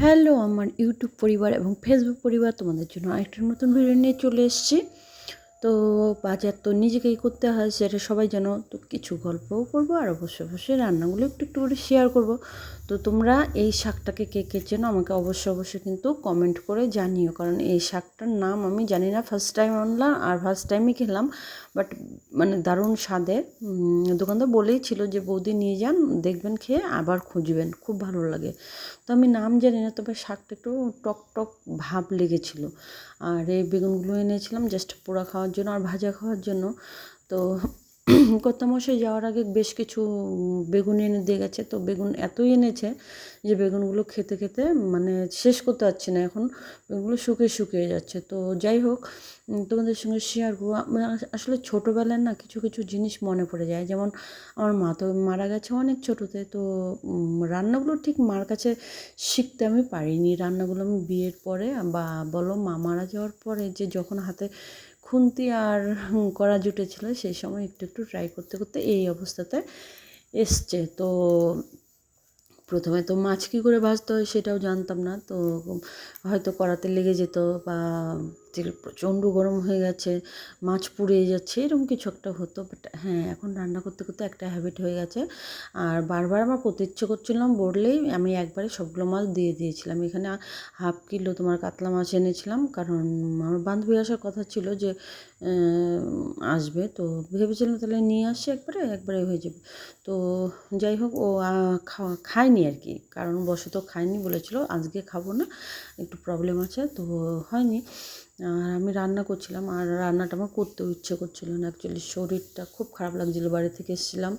Hello আমার YouTube পরিবার এবং ফেসবুক পরিবার, তোমাদের জন্য আরেকটা নতুন ভিডিও নিয়ে চলে এসেছি। তো বাজার তো নিজেকেই করতে হয়, সেটা সবাই জানো। তো কিছু গল্পও করবো আর অবশ্যই রান্নাগুলো একটু একটু করে শেয়ার করব। তো তোমরা এই শাকটাকে কে কে চেনো আমাকে অবশ্যই কিন্তু কমেন্ট করে জানিও, কারণ এই শাকটার নাম আমি জানি না, ফার্স্ট টাইম আনলাম আর ফার্স্ট টাইমই খেলাম। বাট মানে দারুণ স্বাদের। দোকানদার বলেই ছিল যে বৌদি নিয়ে যান, দেখবেন, খেয়ে আবার খুঁজবেন, খুব ভালো লাগে। তো আমি নাম জানি না, তবে শাকটা একটু টক টক ভাব লেগেছিলো। আর এই বেগুনগুলো এনেছিলাম জাস্ট পোড়া খাওয়ার জন্য আর ভাজা খাওয়ার জন্য। তো কর্তামশাই যাওয়ার আগে বেশ কিছু বেগুন এনে দিয়ে গেছে। তো বেগুন এতই এনেছে যে বেগুনগুলো খেতে খেতে মানে শেষ করতে পারছি না, এখন বেগুনগুলো শুকিয়ে যাচ্ছে। তো যাই হোক, তোমাদের সঙ্গে শেয়ার করবো। আসলে ছোটোবেলায় না কিছু কিছু জিনিস মনে পড়ে যায়, যেমন আমার মা তো মারা গেছে অনেক ছোটোতে। তো রান্নাগুলো ঠিক মার কাছে শিখতে আমি পারিনি। রান্নাগুলো আমি বিয়ের পরে বা বলো মা মারা যাওয়ার পরে, যে যখন হাতে খুন্তি আর কড়া জুটেছিল, সেই সময় একটু একটু ট্রাই করতে করতে এই অবস্থাতে এসছে। তো প্রথমে তো মাছ কী করে ভাজতে হয় সেটাও জানতাম না। তো হয়তো কড়াতে লেগে যেত, বা তেল প্রচণ্ড গরম হয়ে গেছে, মাছ পুড়ে যাচ্ছে, এরকম কিছু একটা হতো। বাট হ্যাঁ, এখন রান্না করতে করতে একটা হ্যাবিট হয়ে গেছে। আর বারবার আমার করতে ইচ্ছে করছিলাম, বললেই আমি একবারে সবগুলো মাছ দিয়ে দিয়েছিলাম। এখানে হাফ কিলো তোমার কাতলা মাছ এনেছিলাম, কারণ আমার বান্ধবী আসার কথা ছিল যে আসবে। তো ভেবেছিলাম তাহলে নিয়ে আসি, একবারে হয়ে যাবে। তো যাই হোক, ও খায়নি আর কি, কারণ বশত খায়নি, বলেছিল আজকে খাবো না, একটু প্রবলেম আছে, তো হয়নি। আর আমি রান্না করছিলাম, আর রান্নাটা আমার করতেও ইচ্ছে করছিল না। অ্যাকচুয়ালি শরীরটা খুব খারাপ লাগছিল, বাড়ি থেকে এসেছিলাম।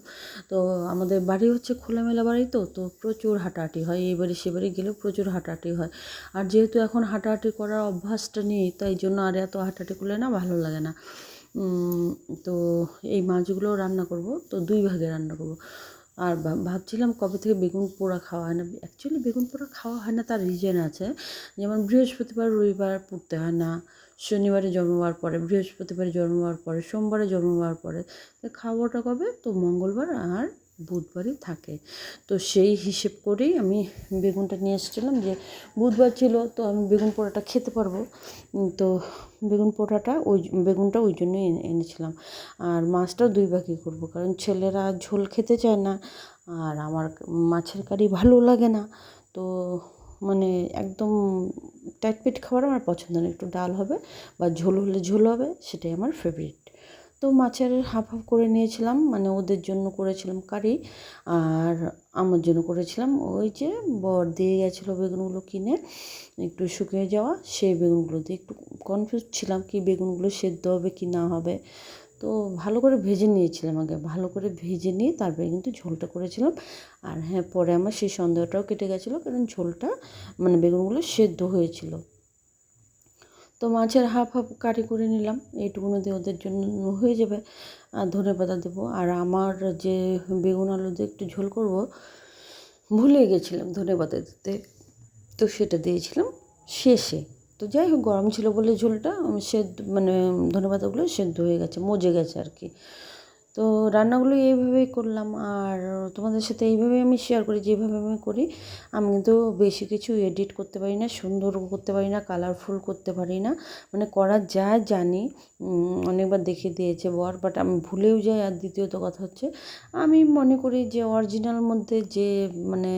তো আমাদের বাড়ি হচ্ছে খোলামেলা বাড়ি, তো প্রচুর হাঁটাহাঁটি হয়, এই বাড়ি সে বাড়ি গেলেও প্রচুর হাঁটাহাঁটি হয়। আর যেহেতু এখন হাঁটাহাঁটি করার অভ্যাসটা নেই, তাই জন্য আর এত হাঁটাহাঁটি করলে না ভালো লাগে না। তো এই মাছগুলো রান্না করব, তো 2 ভাগে রান্না করব। আর ভাবছিলাম কবে থেকে বেগুন পোড়া খাওয়া হয় না। অ্যাকচুয়ালি বেগুন পোড়া খাওয়া হয় না, তার রিজন আছে। যেমন বৃহস্পতিবার রবিবার পুড়তে হয় না, শনিবারে জন্ম হওয়ার পরে, বৃহস্পতিবারে জন্ম হওয়ার পরে, সোমবারে জন্ম হওয়ার পরে। তো খাওয়াটা কবে, তো মঙ্গলবার আর বুধবারই থাকে। তো সেই হিসেব করেই আমি বেগুনটা নিয়ে এসেছিলাম, যে বুধবার ছিল, তো আমি বেগুন পোড়াটা খেতে পারবো। তো বেগুনটা ওই জন্যই এনেছিলাম। আর মাছটাও 2 ভাগে করবো, কারণ ছেলেরা ঝোল খেতে চায় না, আর আমার মাছের কারি ভালো লাগে না। তো মানে একদম টাইটপিট খাবার আমার পছন্দ না, একটু ডাল হবে বা ঝোল হলে ঝোল হবে, সেটাই আমার ফেভারিট। তো মাছের হাফ করে নিয়েছিলাম, মানে ওদের জন্য করেছিলাম কারি, আর আমার জন্য করেছিলাম ওই যে বর দিয়ে গেছিলো বেগুনগুলো কিনে, একটু শুকিয়ে যাওয়া, সেই বেগুনগুলো দিয়ে একটু কনফিউজ ছিলাম কি বেগুনগুলো সেদ্ধ হবে কি না হবে। তো ভালো করে ভেজে নিয়েছিলাম, আগে ভালো করে ভেজে নিয়ে তারপরে কিন্তু ঝোলটা করেছিলাম। আর হ্যাঁ, পরে আমার সেই সন্দেহটাও কেটে গেছিলো, কারণ ঝোলটা মানে বেগুনগুলো সেদ্ধ হয়েছিল। তো মাছের হাফ কারি করে নিলাম, এইটুকুনো দিয়ে ওদের জন্য হয়ে যাবে। আর ধনেপাতা দেবো। আর আমার যে বেগুন আলু দিয়ে একটু ঝোল করব, ভুলে গেছিলাম ধনেপাতা দিতে, তো সেটা দিয়েছিলাম শেষে। তো যাই হোক, গরম ছিল বলে ঝোলটা সেদ্ধ, মানে ধনেপাতাগুলো সেদ্ধ হয়ে গেছে, মজে গেছে আর কি। তো রান্নাগুলো এইভাবেই করলাম, আর তোমাদের সাথে এইভাবেই আমি শেয়ার করি, যেভাবে আমি করি। আমি কিন্তু বেশি কিছু এডিট করতে পারি না, সুন্দর করতে পারি না, কালারফুল করতে পারি না, মানে করা যায় জানি। অনেকবার দেখিয়ে দিয়েছে বর, বাট আমি ভুলেও যাই। আর দ্বিতীয়ত কথা হচ্ছে, আমি মনে করি যে অরিজিনাল মধ্যে যে মানে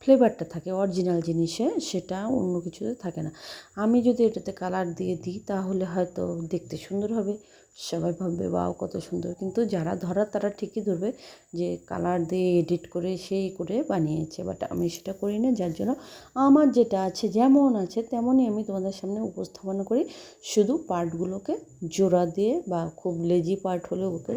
ফ্লেভারটা থাকে অরিজিনাল জিনিসে, সেটা অন্য কিছুতে থাকে না। আমি যদি এটাতে কালার দিয়ে দিই, তাহলে হয়তো দেখতে সুন্দর হবে, সবাই ভাববে বাও কত সুন্দর, কিন্তু যারা ধরার তারা ঠিকই ধরবে যে কালার দিয়ে এডিট করে সেই করে বানিয়েছে। বাট আমি সেটা করি না, যার জন্য আমার যেটা আছে যেমন আছে তেমনই আমি তোমাদের সামনে উপস্থাপনা করি। শুধু পার্টগুলোকে জোড়া দিয়ে বা খুব লেজি পার্ট হলে ওকে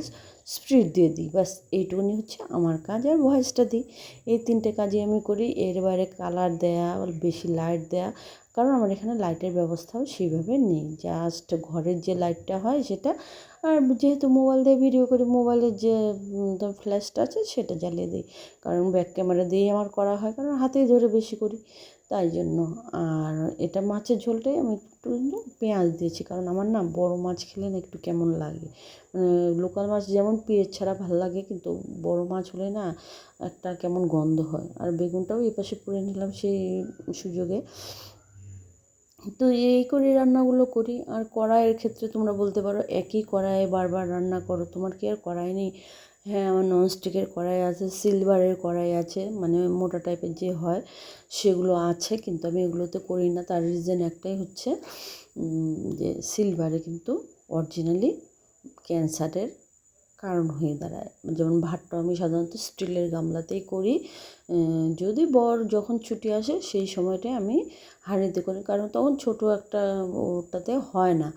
স্প্রিট দিয়ে দিই, ব্যাস এইটুকুনি হচ্ছে আমার কাজ। আর ভয়েসটা দিই, এই 3টে কাজই আমি করি। এর বাইরে কালার দেয়া, বেশি লাইট দেয়া, কারণ আমার এখানে লাইটের ব্যবস্থাও সেইভাবে নেই, জাস্ট ঘরের যে লাইটটা হয় সেটা, আর যেহেতু মোবাইল দিয়ে ভিডিও করি, মোবাইলের যে ফ্ল্যাশটা আছে সেটা জ্বালিয়ে দিই, কারণ ব্যাক ক্যামেরা দিয়েই আমার করা হয়, কারণ হাতেই ধরে বেশি করি তাই জন্য। আর এটা মাছের ঝোলটাই আমি একটু পেঁয়াজ দিয়েছি, কারণ আমার না বড় মাছ খেলে না একটু কেমন লাগে, মানে লোকাল মাছ যেমন পেঁয়াজ ছাড়া ভালো লাগে, কিন্তু বড় মাছ হলে না একটা কেমন গন্ধ হয়। আর বেগুনটাও এপাশে পুড়ে নিলাম সেই সুযোগে। তো এই করে রান্নাগুলো করি। আর কড়াইয়ের ক্ষেত্রে তোমরা বলতে পারো একই কড়াইয়ে বারবার রান্না করো, তোমার কি আর কড়াই নেই? হ্যাঁ, আমার ননস্টিকের কড়াই আছে, সিলভারের কড়াই আছে, মানে মোটা টাইপের যে হয় সেগুলো আছে, কিন্তু আমি এগুলোতে করি না। তার রিজন একটাই হচ্ছে যে সিলভারে কিন্তু অরিজিনালি ক্যান্সারের কারণ হয়ে দাঁড়ায়। যেমন ভাতটা আমি সাধারণত স্টিলের গামলাতেই করি, যদি বর যখন ছুটি আসে সেই সময়টায় আমি হাঁড়িতে করি, কারণ তখন ছোটো একটা ওটাতে হয় না,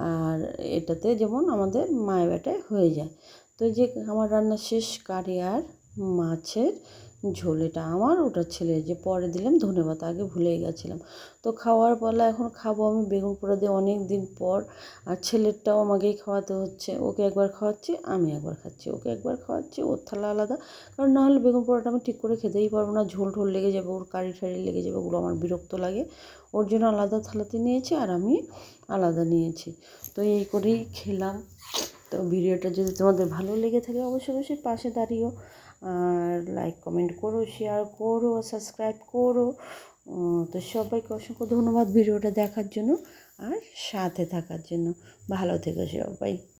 আর এটাতে যেমন আমাদের মায়ে বেটায় হয়ে যায়। তো এই যে আমার রান্না শেষ, কারি আর মাছের ঝোল, এটা আমার, ওটা ছেলের, যে পরে দিলাম ধনেপাতা, আগে ভুলেই গেছিলাম। তো খাওয়ার পালা, এখন খাবো আমি বেগুন পোড়া দিয়ে অনেক দিন পর। আর ছেলেরটাও আমাকেই খাওয়াতে হচ্ছে, ওকে একবার খাওয়াচ্ছি, আমি একবার খাচ্ছি, ওকে একবার খাওয়াচ্ছি, ওর থালা আলাদা, কারণ নাহলে বেগুন পোড়াটা আমি ঠিক করে খেতেই পারবো না, ঝোল ঢোল লেগে যাবে, ওর কারি ঠারি লেগে যাবে, ওগুলো আমার বিরক্ত লাগে। ওর জন্য আলাদা থালাতে নিয়েছি আর আমি আলাদা নিয়েছি। তো এই করেই খেলাম। তো ভিডিওটা যদি তোমাদের ভালো লেগে থাকে অবশ্যই অবশ্যই পাশে দাঁড়িও, আর লাইক কমেন্ট করো, শেয়ার করো, সাবস্ক্রাইব করো। তো সবাইকে অসংখ্য ধন্যবাদ ভিডিওটা দেখার জন্য আর সাথে থাকার জন্য। ভালো থেকো সবাই।